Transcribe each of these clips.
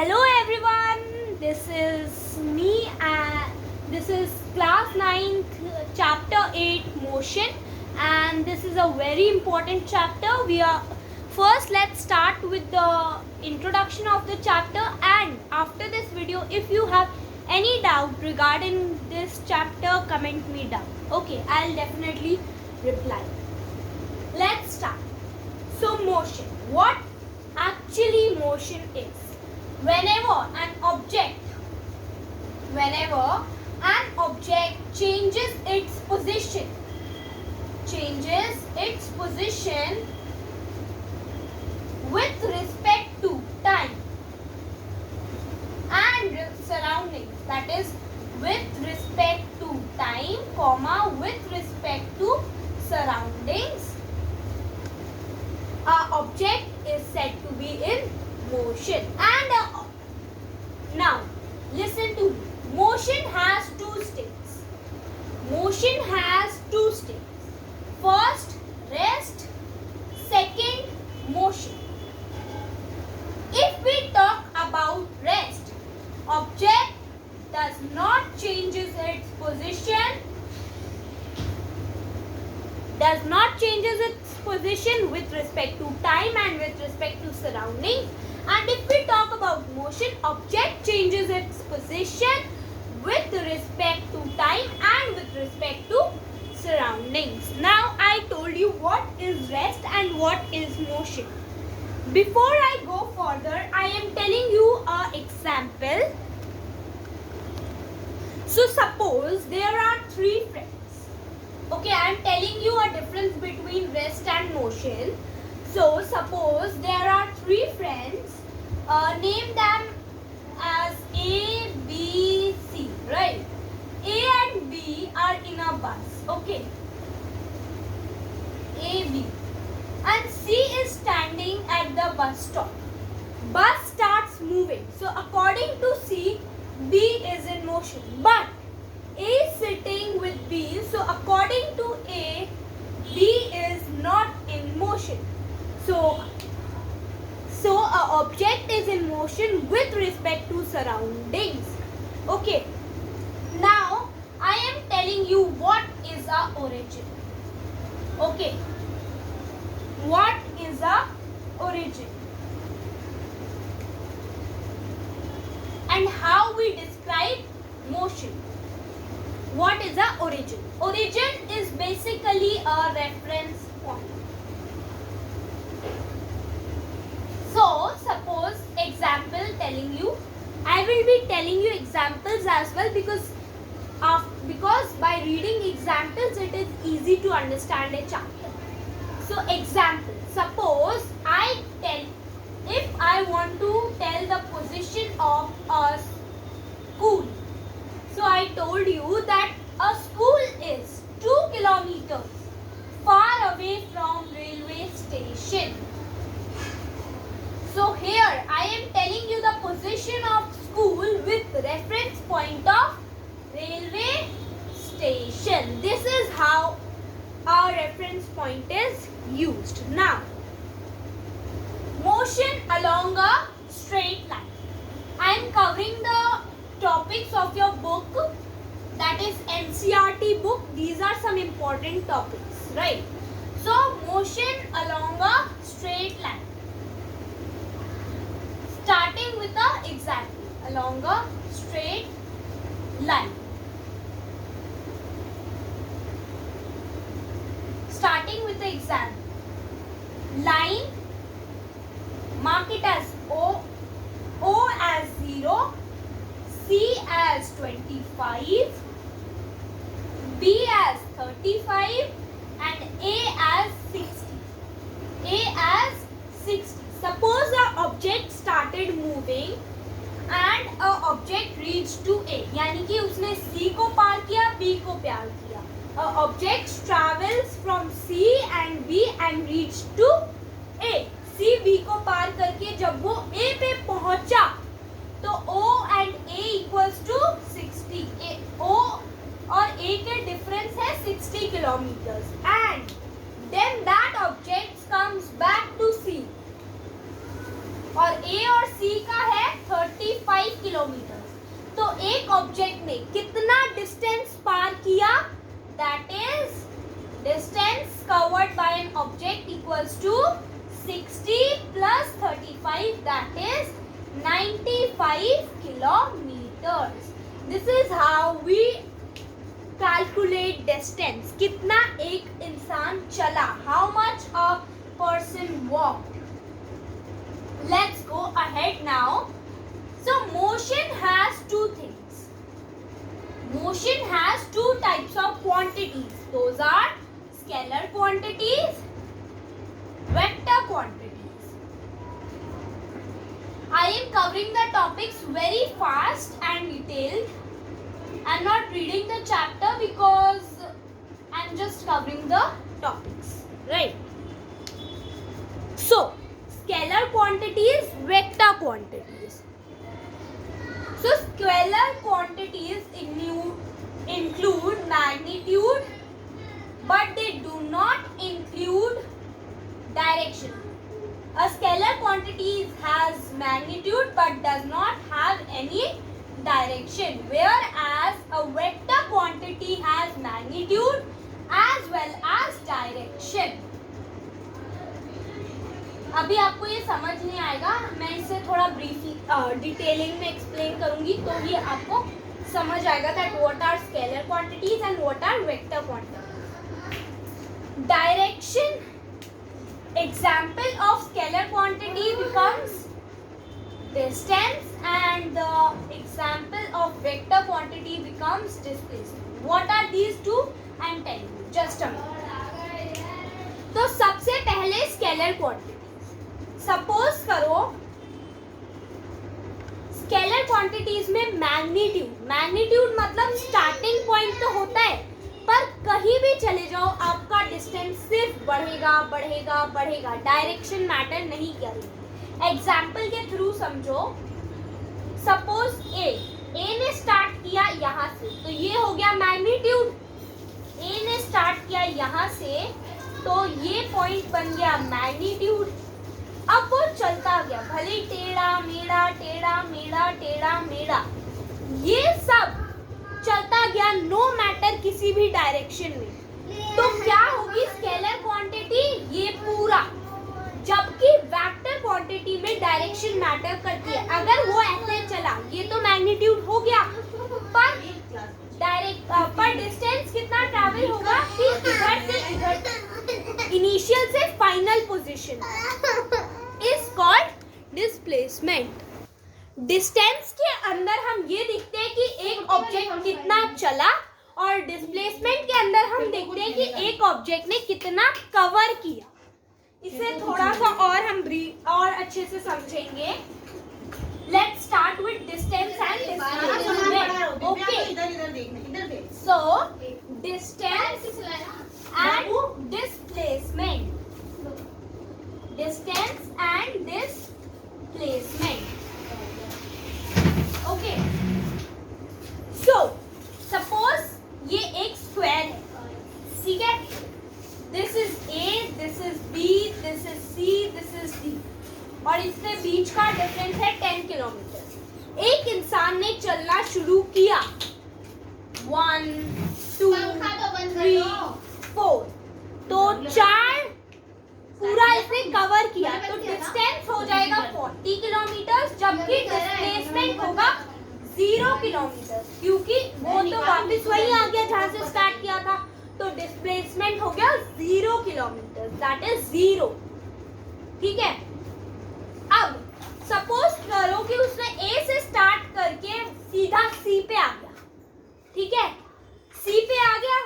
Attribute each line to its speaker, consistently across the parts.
Speaker 1: Hello everyone, this is me and this is class 9th chapter 8 motion, and this is a very important chapter. Let's start with the introduction of the chapter, and after this video if you have any doubt regarding this chapter, comment me down. Okay, I'll definitely reply. Let's start. So motion, what actually motion is? Whenever an object changes its position with respect to time and surroundings, that is with respect to time, with respect to surroundings, our object is said to be in motion. And now listen to me. Motion has two states. First, rest. Second, motion. If we talk about rest, object does not changes its position with respect to time and with respect to surroundings. And if we talk about motion, object changes its position with respect to time and with respect to surroundings. Now I told you what is rest and what is motion. Before I go further, I am telling you an example. So suppose there are three friends. Okay, I am telling you a difference between rest and motion. So suppose there are three friends. Name them as A, B, C, right? A and B are in a bus. Okay. A, B. And C is standing at the bus stop. Bus starts moving. So according to C, B is in motion. But A is sitting with B. So according to A, B is not in motion. So a object is in motion with respect to surroundings. Okay. Now I am telling you what is a origin. Okay. What is a origin? And how we describe motion. What is a origin? Origin is basically a reference point. So suppose example telling you, I will be telling you examples as well because by reading examples it is easy to understand a chapter. So example, suppose if I want to tell the position of a school. So I told you that a school is 2 kilometers far away from railway station. So here I am telling you the position of school with reference point of railway station. This is how our reference point is used. Now, motion along a straight line. I am covering the topics of your book, that is NCERT book. These are some important topics, right? So, motion along a straight line. Starting with the example, along a straight line. Starting with the example, line, mark it as O, O as 0, C as 25, B as 35 and A as 60. A as 60. Suppose an object started moving and an object reached to A. यानी कि उसने C को पार किया, B को पार किया. An object travels from C and B and reached to A. C B को पार करके जब वो A पे पहुंचा तो O and A equals to 60. O और A के difference है 60 kilometers. And then that object comes back to C. और A और C का है 30 ने कितना डिस्टेंस पार किया, that is distance covered by an object equals to 60 plus 35, that is 95 kilometers. This is how we calculate distance. कितना एक इंसान चला, how much a person walked. Let's go ahead now. So motion has two things. Motion has two types of quantities. Those are scalar quantities, vector quantities. I am covering the topics very fast and detailed. I am not reading the chapter because I am just covering the topics, right? So scalar quantities, vector quantities. So scalar quantities include magnitude, but they do not include direction. A scalar quantity has magnitude but does not have any direction, whereas a vector quantity has magnitude as well as direction. अभी आपको ये समझ नहीं आएगा, मैं इसे थोड़ा briefly detailing में एक्सप्लेन करूंगी तो ये आपको समझ आएगा that what are scalar quantities and what are vector quantities. Direction example of scalar quantity becomes distance and the example of vector quantity becomes displacement. What are these two? I am telling you, just a minute. तो सबसे पहले scalar quantity. Suppose करो scalar quantities में magnitude मतलब starting point तो होता है, पर कहीं भी चले जाओ आपका डिस्टेंस सिर्फ बढ़ेगा बढ़ेगा बढ़ेगा, डायरेक्शन मैटर नहीं करेगी. एग्जाम्पल के थ्रू समझो. सपोज ए ने स्टार्ट किया यहाँ से, तो ये हो गया मैग्नीट्यूड. ए ने स्टार्ट किया यहाँ से, तो ये पॉइंट बन गया मैग्नीट्यूड. अब वो चलता गया, भले टेढ़ा मेढ़ा टेढ़ा मेढ़ा टेढ़ा मेढ़ा, ये सब चलता गया नो मैटर किसी भी डायरेक्शन में. तो क्या होगी स्केलर क्वांटिटी? ये पूरा. जबकि वेक्टर क्वांटिटी में डायरेक्शन मैटर करती है. अगर वो ऐसे चला, ये तो मैग्नीट्यूड हो गया, पर डिस्टेंस कितना ट्रैवल होगा कि इधर से इधर, इनिशियल से final position, is called displacement. Distance के अंदर हम ये देखते हैं कि एक ऑब्जेक्ट कितना चला, और डिस्प्लेसमेंट के अंदर हम देखते हैं कि एक ऑब्जेक्ट ने कितना कवर किया. इसे थोड़ा सा और हम और अच्छे से समझेंगे. Let's start with distance and displacement. Okay, so distance and displacement. Distance and displacement. Okay, so suppose ये एक स्क्वायर है, ठीक है. This is A, this is B, this is C, this is D, और इसके बीच का डिफरेंस है 10 kilometre. एक इंसान ने चलना शुरू किया, 1 2 3 4, तो 4 पूरा इसने कवर किया, तो डिस्टेंस हो जाएगा 40 किलोमीटर, जबकि डिस्प्लेसमेंट होगा 0 किलोमीटर, क्योंकि वो तो वापस वही आ गया जहाँ से स्टार्ट किया था. तो डिस्प्लेसमेंट हो गया 0 किलोमीटर, दैट इज 0. ठीक है. अब सपोज करो कि उसने ए से स्टार्ट करके सीधा सी पे आ गया, ठीक है. सी पे आ गया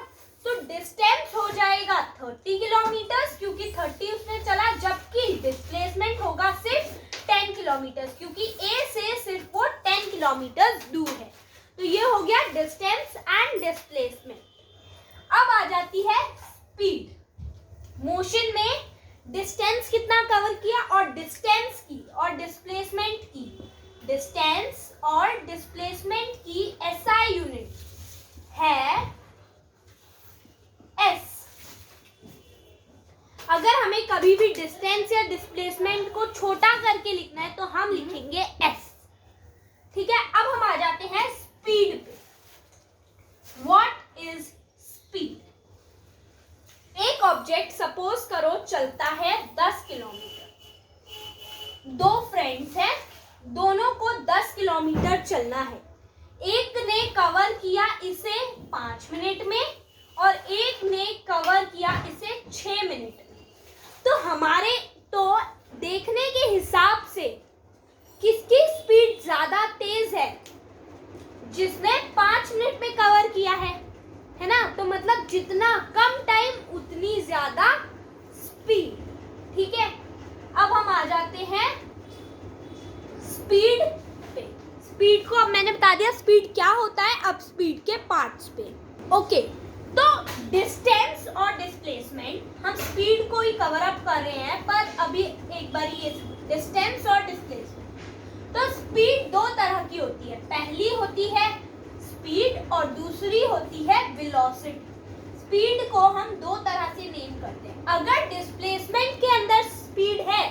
Speaker 1: तो डिस्टेंस हो जाएगा 30 किलोमीटर, क्योंकि 30 उसने चला, जबकि डिस्प्लेसमेंट होगा सिर्फ 10 किलोमीटर, क्योंकि ए से सिर्फ वो 10 किलोमीटर दूर है. तो ये हो गया डिस्टेंस एंड डिस्प्लेसमेंट. अब आ जाती है स्पीड. मोशन में डिस्टेंस कितना कवर किया, और डिस्टेंस की और डिस्प्लेसमेंट की, डिस्टेंस और डिस्प्लेसमेंट की एसआई यूनिट है एस. अगर हमें कभी भी डिस्टेंस या डिस्प्लेसमेंट को छोटा करके लिखना है तो हम लिखेंगे एस. ठीक है. अब हम आ जाते हैं स्पीड पे. किलोमीटर चलना है। एक ने कवर किया इसे 5 मिनट में और एक ने कवर किया इसे 6 मिनट में। तो देखने के हिसाब से किसकी स्पीड ज्यादा तेज है? जिसने 5 मिनट में कवर किया है ना? तो मतलब जितना कम टाइम उतनी ज्यादा स्पीड। ठीक है, अब हम आ जाते हैं स्पीड पे। स्पीड को अब मैंने बता दिया स्पीड क्या होता है, अब स्पीड के पार्ट्स पे। ओके, तो डिस्टेंस और डिस्प्लेसमेंट, हम स्पीड को ही कवर अप कर रहे हैं, पर अभी एक बार ये डिस्टेंस और डिस्प्लेसमेंट। तो स्पीड दो तरह की होती है, पहली होती है स्पीड और दूसरी होती है वेलोसिटी। स्पीड को हम दो तरह से नेम करते हैं। अगर डिस्प्लेसमेंट के अंदर स्पीड है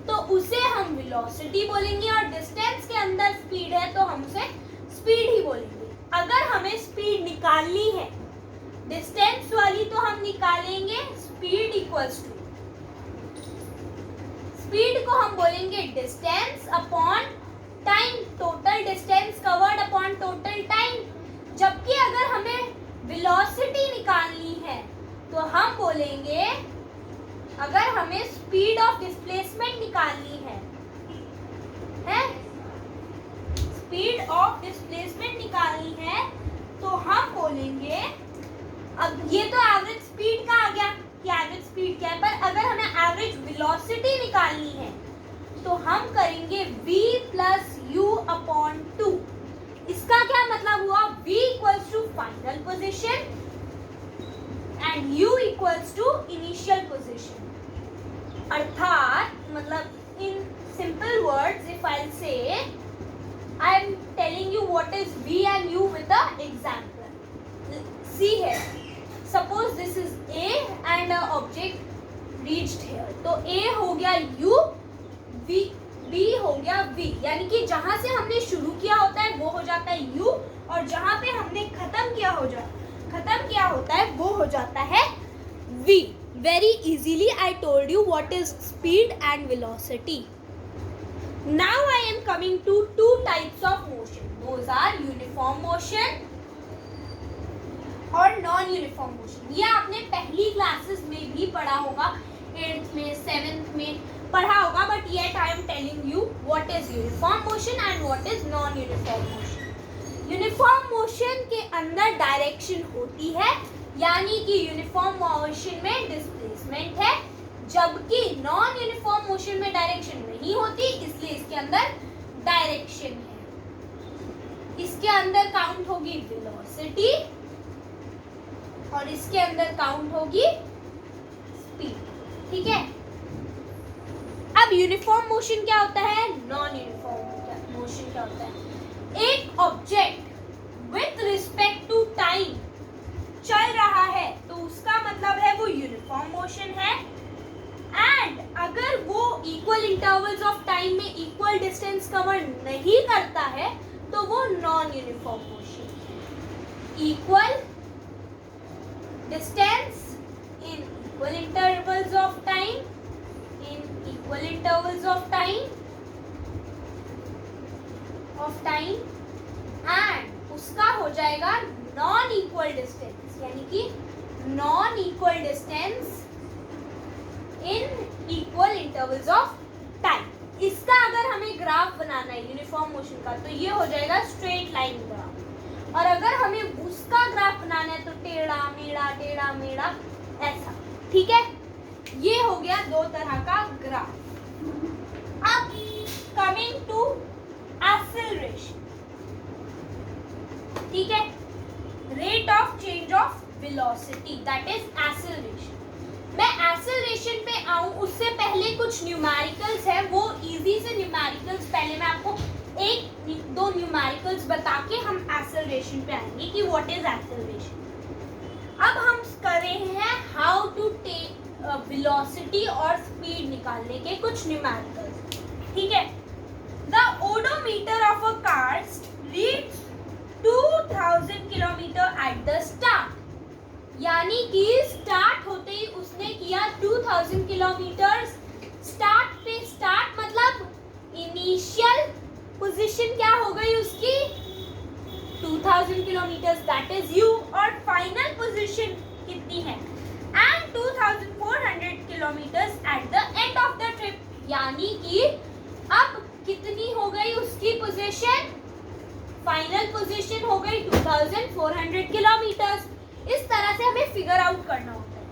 Speaker 1: तो उसे हम वेलोसिटी बोलेंगे, और डिस्टेंस के अंदर स्पीड है तो हम उसे स्पीड ही बोलेंगे। अगर हमें स्पीड निकालनी है डिस्टेंस वाली, तो हम निकालेंगे स्पीड इक्वल्स टू, स्पीड को हम बोलेंगे distance upon time, total distance covered upon total time. जबकि अगर हमें वेलोसिटी निकालनी है तो हम बोलेंगे, अगर हमें स्पीड ऑफ डिस्प्लेसमेंट निकालनी है स्पीड ऑफ डिस्प्लेसमेंट निकालनी है तो हम बोलेंगे, अब ये तो एवरेज स्पीड का आ गया कि एवरेज स्पीड क्या है, पर अगर हमें एवरेज वेलोसिटी निकालनी है तो हम करेंगे v प्लस यू अपॉन 2। इसका क्या मतलब हुआ? v equals to final position and u equals to initial position. अर्थात मतलब in simple words, if I say I am telling you what is v and u with the example. See here, suppose this is a and a object reached here, तो a हो गया u, b हो गया v, यानी कि जहां से हमने शुरू किया होता है वो हो जाता है u, और जहां पे हमने खत्म किया होता है वो हो जाता है v. Very easily I told you what is speed and velocity. Now I am coming to two types of motion. Those are uniform motion और non-uniform motion. ये आपने पहली क्लासेस में भी पढ़ा होगा, 8th में 7th में पढ़ा होगा, but yet I am telling you what is uniform motion and what is non-uniform motion. Uniform motion के अंदर डायरेक्शन होती है, यानी कि यूनिफॉर्म मोशन में डिस्प्लेसमेंट है, जबकि नॉन यूनिफॉर्म मोशन में डायरेक्शन नहीं होती, इसलिए इसके अंदर डायरेक्शन है। इसके अंदर काउंट होगी वेलोसिटी और इसके अंदर काउंट होगी स्पीड। ठीक है, अब यूनिफॉर्म मोशन क्या होता है, नॉन यूनिफॉर्म मोशन क्या होता है? एक object with respect to time चल रहा है तो उसका मतलब है वो यूनिफॉर्म मोशन है, एंड अगर वो इक्वल इंटरवल्स ऑफ टाइम में इक्वल डिस्टेंस कवर नहीं करता है तो वो non uniform motion. Equal distance in equal intervals of time, in equal intervals of time and उसका हो जाएगा नॉन इक्वल डिस्टेंस, यानी कि non equal distance in equal intervals of time. इसका अगर हमें ग्राफ बनाना है यूनिफॉर्म मोशन का तो ये हो जाएगा स्ट्रेट लाइन ग्राफ, और अगर हमें उसका ग्राफ बनाना है तो टेढ़ा मेढ़ा ऐसा। ठीक है, ये हो गया दो तरह का ग्राफ। अब कमिंग टू एक्सेलरेशन, ठीक है, rate of change of velocity, that is acceleration. मैं एक्सेलरेशन पे आऊं उससे पहले कुछ न्यूमेरिकल्स है, वो इजी से न्यूमेरिकल्स पहले मैं आपको एक दो न्यूमेरिकल्स बता के हम एक्सेलरेशन पे आएंगे कि व्हाट इज एक्सेलरेशन। अब हम कर रहे हैं हाउ टू टेक वेलोसिटी और स्पीड निकालने के कुछ न्यूमेरिकल्स। ठीक है, the odometer of a car reads 2000 kilometre at the start, यानी कि स्टार्ट होते ही उसने किया 2000 किलोमीटर स्टार्ट पे। स्टार्ट मतलब इनिशियल पोजीशन पोजीशन क्या हो गई उसकी 2000 किलोमीटर, दैट इज यू, और फाइनल पोजीशन कितनी है and 2400 kilometre at the end of the trip, यानी कि अब कितनी हो गई उसकी पोजीशन, फाइनल पोजीशन हो गई 2400 किलोमीटर। इस तरह से हमें फिगर आउट करना होता है।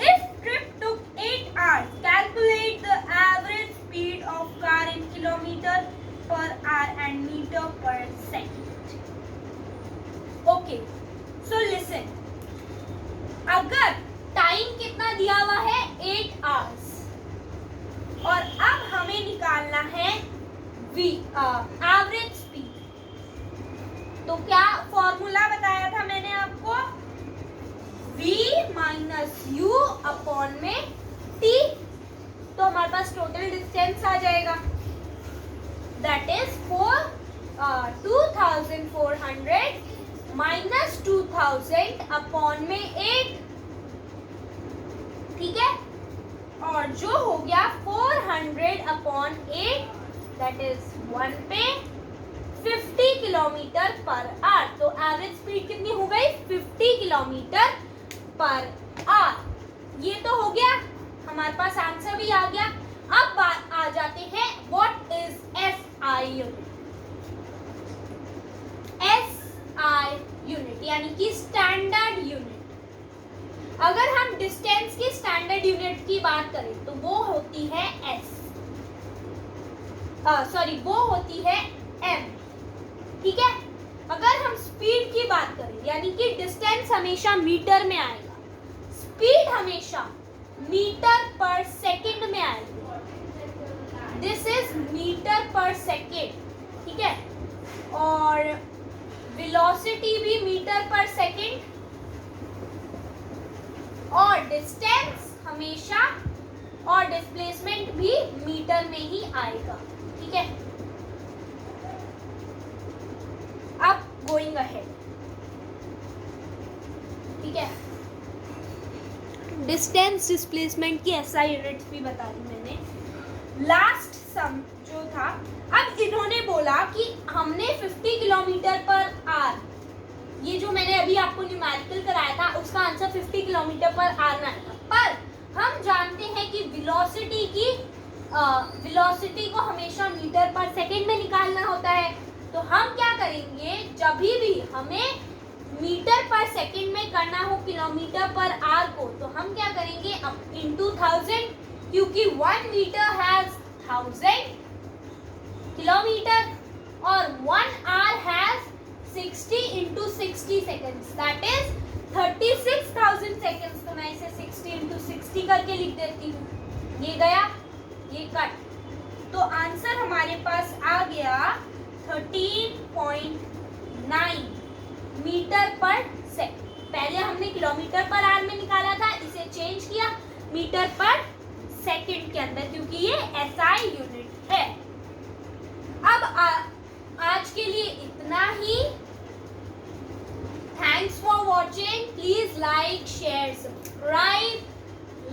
Speaker 1: If trip took 8 hours, calculate the average speed of car in kilometre per hour and metre per second. Okay, so listen, अगर टाइम कितना दिया हुआ है 8 hours और अब हमें निकालना है एवरेज स्पीड, तो क्या फॉर्मूला बताया था मैंने आपको, v माइनस यू अपॉन में t, तो हमारे पास टोटल डिस्टेंस आ जाएगा, दैट इज 2400 माइनस 2000 अपॉन में 8, ठीक है, और जो हो गया 400 अपॉन 8, दैट इज 1 पे 50 किलोमीटर पर आवर। तो एवरेज स्पीड कितनी हो गई 50 किलोमीटर पर आवर। ये तो हो गया, हमारे पास आंसर भी आ गया। अब बात आ जाते हैं what is SI unit. SI unit यानी कि स्टैंडर्ड यूनिट। अगर हम डिस्टेंस की स्टैंडर्ड यूनिट की बात करें तो वो होती है वो होती है m, ठीक है। अगर हम स्पीड की बात करें यानी कि डिस्टेंस हमेशा मीटर में आएगा, स्पीड हमेशा मीटर पर सेकंड में आएगी, this is metre per second, ठीक है, और वेलोसिटी भी मीटर पर सेकंड, और डिस्टेंस हमेशा और डिस्प्लेसमेंट भी मीटर में ही आएगा, ठीक है। अब गोइंग अहेड, ठीक है, डिस्टेंस डिस्प्लेसमेंट की SI यूनिट्स भी बता दी मैंने। लास्ट सम जो था, अब इन्होंने बोला कि हमने 50 किलोमीटर पर आवर, ये जो मैंने अभी आपको न्यूमेरिकल कराया था उसका आंसर 50 किलोमीटर पर आवर में आएगा, पर हम जानते हैं कि वेलोसिटी को हमेशा मीटर पर सेकंड में निकालना होता है। तो हम क्या करेंगे, जब भी हमें मीटर पर सेकंड में करना हो किलोमीटर पर आवर को, तो हम क्या करेंगे इनटू 1000, क्योंकि 1 मीटर हैज 1000 किलोमीटर और 1 our has 60 into 60 seconds, that is 36,000 seconds। तो मैं इसे 60 into 60 करके लिख देती हूँ, ये गया, ये कट, तो आंसर हमारे पास आ गया 13.9 मीटर पर सेकंड। पहले हमने किलोमीटर पर आवर में निकाला था, इसे चेंज किया मीटर पर सेकंड के अंदर, क्योंकि ये SI यूनिट है। अब आज के लिए इतना ही। Thanks for watching. Please like, share, subscribe.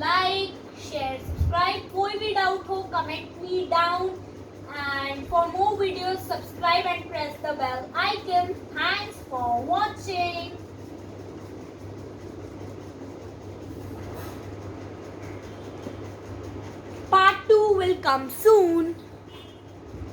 Speaker 1: Like, share, subscribe. कोई भी डाउट हो comment me down. And for more videos, subscribe and press the bell icon. Thanks for watching. Part 2 will come soon.